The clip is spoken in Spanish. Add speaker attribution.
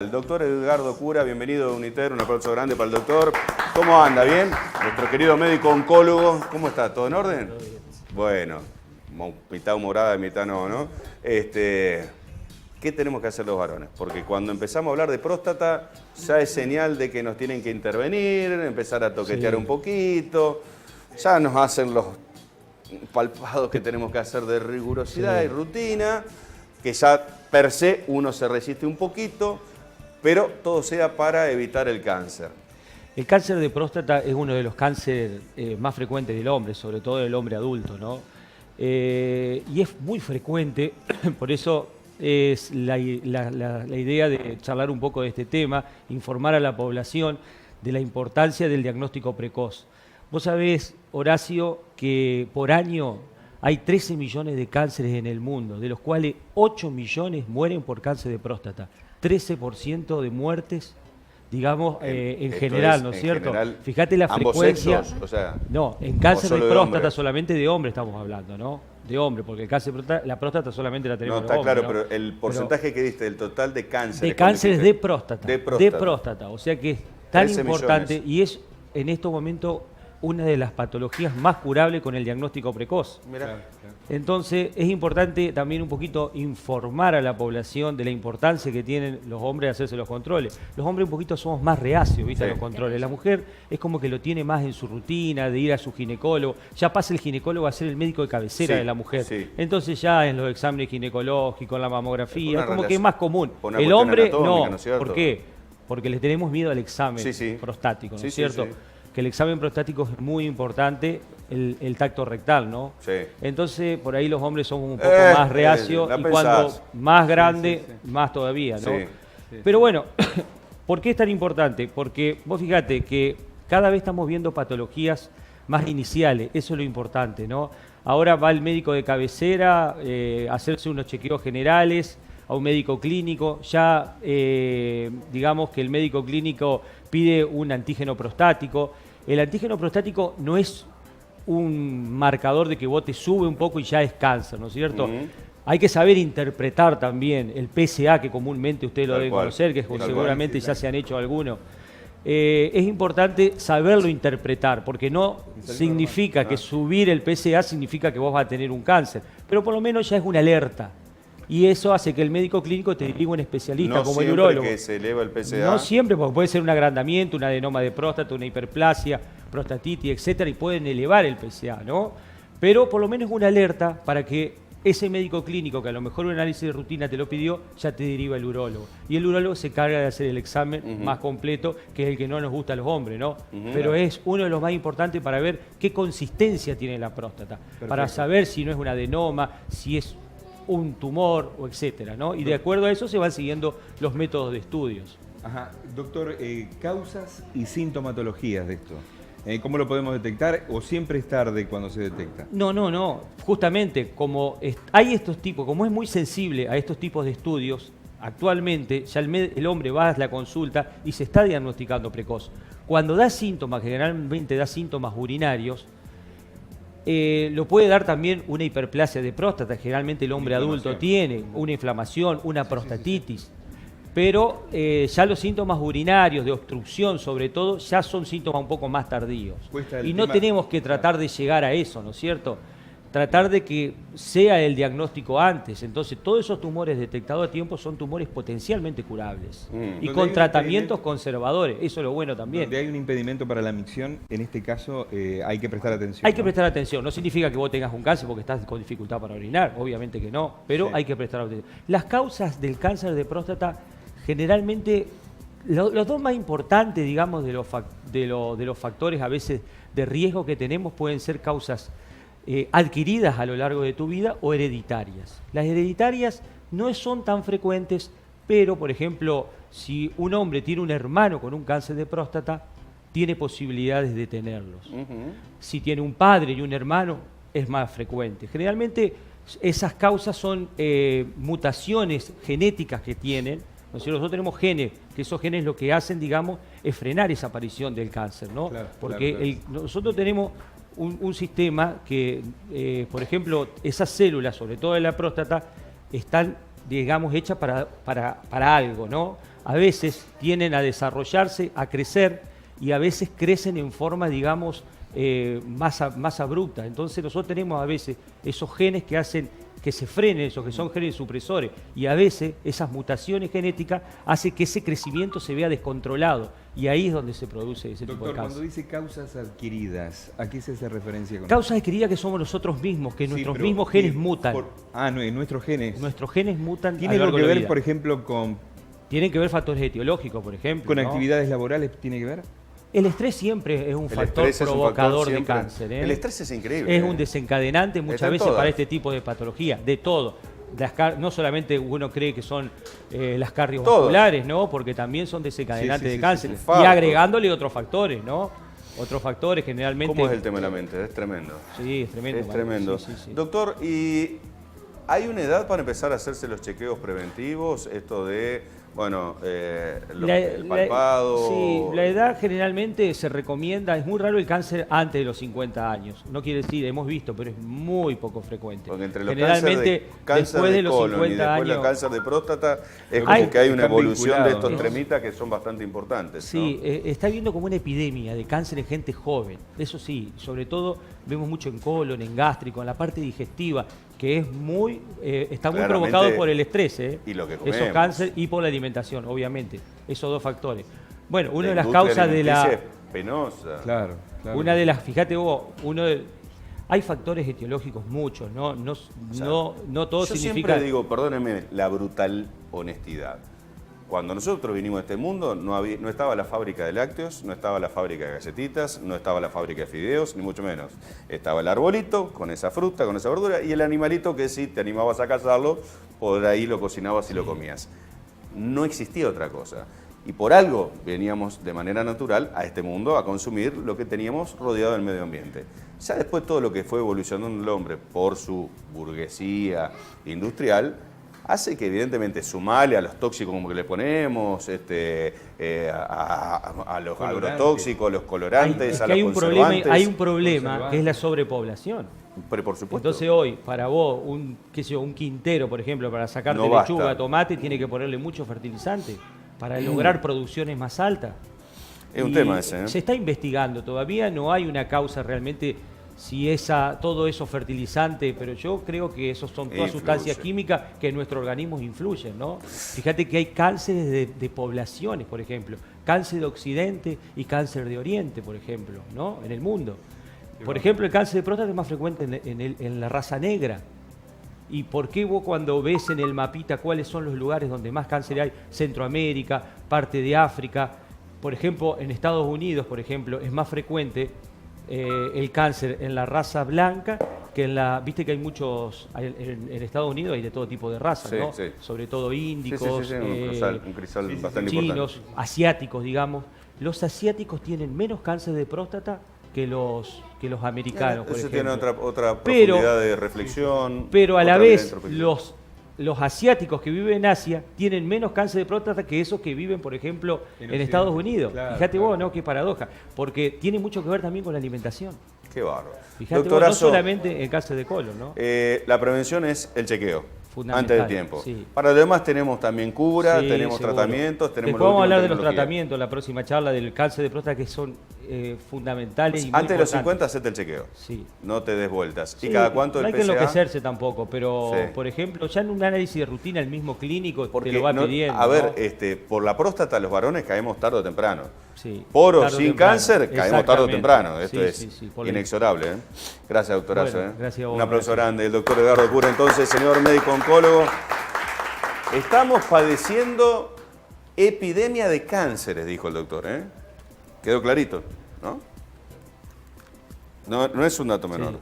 Speaker 1: El doctor Edgardo Cura, bienvenido a Uniter, un aplauso grande para el doctor. ¿Cómo anda? ¿Bien? Nuestro querido médico oncólogo, ¿cómo está? ¿Todo en orden? Bueno, mitad humorada y mitad no. ¿Qué tenemos que hacer los varones? Porque cuando empezamos a hablar de próstata, ya es señal de que nos tienen que intervenir, empezar a toquetear un poquito, ya nos hacen los palpados que tenemos que hacer de rigurosidad y rutina, que ya per se uno se resiste un poquito, pero todo sea para evitar el cáncer.
Speaker 2: El cáncer de próstata es uno de los cánceres más frecuentes del hombre, sobre todo del hombre adulto, ¿no? Y es muy frecuente, por eso es la idea de charlar un poco de este tema, informar a la población de la importancia del diagnóstico precoz. Vos sabés, Horacio, que por año hay 13 millones de cánceres en el mundo, de los cuales 8 millones mueren por cáncer de próstata. 13% de muertes, digamos, en general, ¿no es cierto?
Speaker 1: General,
Speaker 2: fíjate la frecuencia.
Speaker 1: Sexos, o sea,
Speaker 2: no, en cáncer de
Speaker 1: de
Speaker 2: próstata
Speaker 1: hombre.
Speaker 2: Solamente de hombre estamos hablando, ¿no? De hombre, porque el cáncer la próstata solamente la tenemos
Speaker 1: No,
Speaker 2: los
Speaker 1: está
Speaker 2: hombres,
Speaker 1: claro,
Speaker 2: ¿no?
Speaker 1: pero el porcentaje que diste del total de cánceres.
Speaker 2: De cánceres de próstata.
Speaker 1: De próstata.
Speaker 2: De próstata. O sea que es tan
Speaker 1: 13
Speaker 2: importante
Speaker 1: millones.
Speaker 2: y es en estos momentos una de las patologías más curables con el diagnóstico precoz.
Speaker 1: Mirá.
Speaker 2: Entonces es importante también un poquito informar a la población de la importancia que tienen los hombres de hacerse los controles. Los hombres un poquito somos más reacios, ¿viste?
Speaker 1: Sí.
Speaker 2: A los controles. La mujer es como que lo tiene más en su rutina, de ir a su ginecólogo. Ya pasa el ginecólogo a ser el médico de cabecera
Speaker 1: Sí,
Speaker 2: de la mujer.
Speaker 1: sí.
Speaker 2: Entonces ya en los exámenes ginecológicos, en la mamografía,
Speaker 1: Una
Speaker 2: como que es
Speaker 1: relación-
Speaker 2: más común.
Speaker 1: por una
Speaker 2: El
Speaker 1: cuestión
Speaker 2: hombre
Speaker 1: anatómica,
Speaker 2: no.
Speaker 1: ¿no es cierto?
Speaker 2: ¿Por qué? Porque le tenemos miedo al examen
Speaker 1: Sí.
Speaker 2: prostático, ¿no
Speaker 1: Sí,
Speaker 2: es
Speaker 1: sí,
Speaker 2: cierto?
Speaker 1: sí.
Speaker 2: Que el examen prostático es muy importante, el tacto rectal, ¿no?
Speaker 1: Sí.
Speaker 2: Entonces, por ahí los hombres son un poco
Speaker 1: Eh,
Speaker 2: más reacios
Speaker 1: la
Speaker 2: y
Speaker 1: pensás.
Speaker 2: cuando más grande, más todavía, ¿no?
Speaker 1: Sí.
Speaker 2: Pero bueno, ¿por qué es tan importante? Porque vos fíjate que cada vez estamos viendo patologías más iniciales, eso es lo importante, ¿no? Ahora va el médico de cabecera a hacerse unos chequeos generales, a un médico clínico, ya digamos que el médico clínico pide un antígeno prostático. El antígeno prostático no es un marcador de que vos te sube un poco y ya es cáncer, ¿no es cierto? Hay que saber interpretar también el PSA, que comúnmente ustedes lo
Speaker 1: Tal
Speaker 2: deben
Speaker 1: cual.
Speaker 2: conocer, que
Speaker 1: Tal cual.
Speaker 2: seguramente ya se han hecho algunos. Es importante saberlo interpretar, porque no significa que subir el PSA significa que vos vas a tener un cáncer, pero por lo menos ya es una alerta. Y eso hace que el médico clínico te dirija a un especialista
Speaker 1: No
Speaker 2: como el
Speaker 1: siempre
Speaker 2: urólogo.
Speaker 1: que se eleva el PSA.
Speaker 2: No siempre, porque puede ser un agrandamiento, un adenoma de próstata, una hiperplasia, prostatitis, etcétera, y pueden elevar el PSA, ¿no? Pero por lo menos una alerta para que ese médico clínico, que a lo mejor un análisis de rutina te lo pidió, ya te deriva el urólogo. Y el urólogo se encarga de hacer el examen más completo, que es el que no nos gusta a los hombres, ¿no? Pero es uno de los más importantes para ver qué consistencia tiene la próstata, para saber si no es un adenoma, si es un tumor, o etcétera, ¿no? Y de acuerdo a eso se van siguiendo los métodos de estudios.
Speaker 3: Ajá. Doctor, causas y sintomatologías de esto. ¿Cómo lo podemos detectar o siempre es tarde cuando se detecta?
Speaker 2: No. Justamente, como hay estos tipos, como es muy sensible a estos tipos de estudios, actualmente ya el hombre va a la consulta y se está diagnosticando precoz. Cuando da síntomas, generalmente da síntomas urinarios, lo puede dar también una hiperplasia de próstata, generalmente el hombre adulto tiene una inflamación, una prostatitis. Pero ya los síntomas urinarios, de obstrucción sobre todo, ya son síntomas un poco más tardíos.
Speaker 3: Cuesta el
Speaker 2: Y no
Speaker 3: tema-
Speaker 2: tenemos que tratar de llegar a eso, ¿no es cierto? Tratar de que sea el diagnóstico antes. Entonces, todos esos tumores detectados a tiempo son tumores potencialmente curables. Y
Speaker 3: Donde hay
Speaker 2: con
Speaker 3: un
Speaker 2: tratamientos
Speaker 3: impedimento-
Speaker 2: conservadores, eso es lo bueno también.
Speaker 3: Donde hay un impedimento para la micción, en este caso hay que prestar atención.
Speaker 2: Hay que
Speaker 3: ¿no?
Speaker 2: prestar atención, no significa que vos tengas un cáncer porque estás con dificultad para orinar, obviamente que no, pero
Speaker 3: Sí.
Speaker 2: hay que prestar atención. Las causas del cáncer de próstata, generalmente, los dos más importantes, digamos, de los factores a veces de riesgo que tenemos pueden ser causas adquiridas a lo largo de tu vida o hereditarias. Las hereditarias no son tan frecuentes, pero, por ejemplo, si un hombre tiene un hermano con un cáncer de próstata, tiene posibilidades de tenerlos. Si tiene un padre y un hermano, es más frecuente. Generalmente esas causas son mutaciones genéticas que tienen. ¿No es cierto? Nosotros tenemos genes, que esos genes lo que hacen, digamos, es frenar esa aparición del cáncer, ¿no?
Speaker 3: Claro,
Speaker 2: Porque
Speaker 3: claro.
Speaker 2: nosotros tenemos un sistema que, por ejemplo, esas células, sobre todo de la próstata, están, digamos, hechas para algo, ¿no? a veces tienden a desarrollarse, a crecer, y a veces crecen en forma, digamos, más abrupta. Entonces nosotros tenemos a veces esos genes que hacen que se frenen, esos que son genes supresores, y a veces esas mutaciones genéticas hacen que ese crecimiento se vea descontrolado, y ahí es donde se produce ese tipo de
Speaker 3: Doctor,
Speaker 2: cáncer.
Speaker 3: cuando dice causas adquiridas, ¿a qué se hace referencia con
Speaker 2: Causas adquiridas que somos nosotros mismos, que
Speaker 3: Sí,
Speaker 2: nuestros
Speaker 3: pero,
Speaker 2: mismos genes
Speaker 3: sí,
Speaker 2: mutan.
Speaker 3: no, en nuestros genes.
Speaker 2: Nuestros genes mutan a
Speaker 3: ¿Tiene
Speaker 2: lo
Speaker 3: algo
Speaker 2: largo
Speaker 3: que
Speaker 2: de la
Speaker 3: ver,
Speaker 2: vida.
Speaker 3: por ejemplo, con
Speaker 2: Tienen que ver factores etiológicos, por ejemplo, ¿no?
Speaker 3: actividades laborales? ¿Tiene que ver?
Speaker 2: El estrés siempre es un
Speaker 1: El
Speaker 2: factor
Speaker 1: estrés es un
Speaker 2: provocador
Speaker 1: factor
Speaker 2: de
Speaker 1: siempre.
Speaker 2: cáncer. ¿eh?
Speaker 1: El estrés es increíble.
Speaker 2: Es un desencadenante
Speaker 1: Está
Speaker 2: muchas
Speaker 1: en
Speaker 2: veces
Speaker 1: todas.
Speaker 2: para este tipo de patología, de todo. No solamente uno cree que son las cardiovasculares, ¿no? Porque también son desencadenantes
Speaker 3: Sí, sí,
Speaker 2: de
Speaker 3: sí,
Speaker 2: cáncer.
Speaker 1: sí.
Speaker 2: Y
Speaker 1: Infartos.
Speaker 2: agregándole otros factores, ¿no? Otros factores generalmente...
Speaker 1: ¿Cómo es el tema de la mente? Es tremendo.
Speaker 2: Sí, es tremendo.
Speaker 1: Es
Speaker 2: Mario.
Speaker 1: tremendo.
Speaker 2: Sí, sí, sí.
Speaker 1: Doctor, ¿y hay una edad para empezar a hacerse los chequeos preventivos? Esto de, bueno, el palpado.
Speaker 2: Sí, la edad generalmente se recomienda, es muy raro el cáncer antes de los 50 años. No quiere decir, hemos visto, pero es muy poco frecuente.
Speaker 1: Porque entre los
Speaker 2: Generalmente,
Speaker 1: cáncer
Speaker 2: después
Speaker 1: de
Speaker 2: de los
Speaker 1: colon
Speaker 2: 50
Speaker 1: y después
Speaker 2: años...
Speaker 1: el cáncer de próstata, es
Speaker 2: Hay-
Speaker 1: como que hay una
Speaker 3: están
Speaker 1: evolución de
Speaker 3: vinculados,
Speaker 1: estos
Speaker 3: ¿no?
Speaker 1: tremitas que son bastante importantes.
Speaker 2: Sí,
Speaker 1: ¿no?
Speaker 2: está viendo como una epidemia de cáncer en gente joven. Eso sí, sobre todo vemos mucho en colon, en gástrico, en la parte digestiva, que es muy, está muy
Speaker 1: Claramente,
Speaker 2: provocado por el estrés.
Speaker 1: y lo que
Speaker 2: Esos
Speaker 1: comemos.
Speaker 2: cáncer y por la alimentación, obviamente. Esos dos factores. Bueno, una
Speaker 1: La
Speaker 2: de las
Speaker 1: industria
Speaker 2: causas de la...
Speaker 1: alimenticia es penosa.
Speaker 3: Claro, claro.
Speaker 2: Una de las, fíjate vos, hay factores etiológicos muchos, ¿no? No,
Speaker 1: sea,
Speaker 2: no todo
Speaker 1: Yo
Speaker 2: significa...
Speaker 1: siempre digo, perdónenme, la brutal honestidad. Cuando nosotros vinimos a este mundo no estaba la fábrica de lácteos, no estaba la fábrica de galletitas, no estaba la fábrica de fideos, ni mucho menos. Estaba el arbolito con esa fruta, con esa verdura, y el animalito que si te animabas a cazarlo, por ahí lo cocinabas y lo comías. No existía otra cosa. Y por algo veníamos de manera natural a este mundo a consumir lo que teníamos rodeado del medio ambiente. Ya después todo lo que fue evolucionando el hombre por su burguesía industrial, hace que evidentemente sumarle a los tóxicos como que le ponemos, a los
Speaker 3: Colorantes.
Speaker 1: agrotóxicos, los colorantes,
Speaker 2: Es
Speaker 1: a
Speaker 2: que
Speaker 1: los
Speaker 2: hay un problema,
Speaker 1: conservantes.
Speaker 2: hay un problema
Speaker 3: conservantes.
Speaker 2: que es la sobrepoblación.
Speaker 1: Pero por supuesto.
Speaker 2: Entonces hoy, para vos, un quintero, por ejemplo, para sacarte
Speaker 1: No basta.
Speaker 2: lechuga, tomate, tiene que ponerle mucho fertilizante para lograr producciones más altas.
Speaker 1: Es un
Speaker 2: Y
Speaker 1: tema ese, ¿eh?
Speaker 2: se está investigando, todavía no hay una causa realmente si todo eso fertilizante, pero yo creo que esos son todas
Speaker 1: Influye.
Speaker 2: sustancias químicas que en nuestro organismo influyen, ¿no? Fíjate que hay cánceres de poblaciones, por ejemplo, cáncer de Occidente y cáncer de Oriente, por ejemplo, ¿no? En el mundo. Por ejemplo, el cáncer de próstata es más frecuente en la raza negra. ¿Y por qué vos cuando ves en el mapita cuáles son los lugares donde más cáncer hay? Centroamérica, parte de África. Por ejemplo, en Estados Unidos, por ejemplo, es más frecuente el cáncer en la raza blanca que en la... Viste que hay muchos... En Estados Unidos hay de todo tipo de razas,
Speaker 1: Sí,
Speaker 2: ¿no?
Speaker 1: sí.
Speaker 2: Sobre todo
Speaker 1: Sí,
Speaker 2: índicos,
Speaker 1: sí, un crisal bastante
Speaker 2: chinos,
Speaker 1: importante.
Speaker 2: asiáticos, digamos. Los asiáticos tienen menos cáncer de próstata que los americanos, por
Speaker 1: Eso
Speaker 2: ejemplo.
Speaker 1: tiene otra
Speaker 2: Pero-
Speaker 1: profundidad de reflexión.
Speaker 2: Pero a la
Speaker 1: otra vida
Speaker 2: vez,
Speaker 1: introspectiva.
Speaker 2: los asiáticos que viven en Asia tienen menos cáncer de próstata que esos que viven, por ejemplo,
Speaker 3: En
Speaker 2: en
Speaker 3: Occidente.
Speaker 2: Estados Unidos.
Speaker 3: Claro,
Speaker 2: Fíjate
Speaker 3: claro.
Speaker 2: vos, ¿no? Qué paradoja. Porque tiene mucho que ver también con la alimentación.
Speaker 1: Qué bárbaro.
Speaker 2: Fíjate vos, no
Speaker 1: Doctorazo,
Speaker 2: solamente el cáncer de colon, ¿no?
Speaker 1: la prevención es el chequeo.
Speaker 2: Fundamental,
Speaker 1: Antes del tiempo.
Speaker 2: sí.
Speaker 1: Para lo demás tenemos también cura,
Speaker 2: Sí,
Speaker 1: tenemos
Speaker 2: seguro.
Speaker 1: tratamientos, tenemos
Speaker 2: Después
Speaker 1: la
Speaker 2: vamos a
Speaker 1: última
Speaker 2: hablar de los
Speaker 1: tecnología.
Speaker 2: tratamientos en la próxima charla del cáncer de próstata que son fundamentales y muy
Speaker 1: Antes de los
Speaker 2: importantes.
Speaker 1: 50, hacete el chequeo.
Speaker 2: Sí.
Speaker 1: No te des vueltas.
Speaker 2: Sí,
Speaker 1: ¿Y cada cuánto
Speaker 2: no
Speaker 1: el
Speaker 2: hay que
Speaker 1: PSA?
Speaker 2: enloquecerse tampoco, pero
Speaker 1: Sí.
Speaker 2: por ejemplo, ya en un análisis de rutina el mismo clínico
Speaker 1: Porque
Speaker 2: te lo va
Speaker 1: no-
Speaker 2: pidiendo.
Speaker 1: a ver,
Speaker 2: ¿no?
Speaker 1: por la próstata los varones caemos tarde o temprano.
Speaker 2: Sí,
Speaker 1: Por o
Speaker 2: tarde o
Speaker 1: sin
Speaker 2: temprano.
Speaker 1: cáncer caemos tarde o
Speaker 2: Exactamente.
Speaker 1: temprano. Esto
Speaker 2: Sí,
Speaker 1: es
Speaker 2: sí, sí, por la-
Speaker 1: inexorable. ¿eh? Gracias, doctorazo.
Speaker 2: Bueno,
Speaker 1: ¿eh?
Speaker 2: gracias a vos,
Speaker 1: Un aplauso
Speaker 2: gracias.
Speaker 1: grande. El doctor Edgardo Cura, entonces, señor médico oncólogo. Estamos padeciendo epidemia de cánceres, dijo el doctor. ¿eh? Quedó clarito, ¿no? No es un dato menor.
Speaker 2: Sí.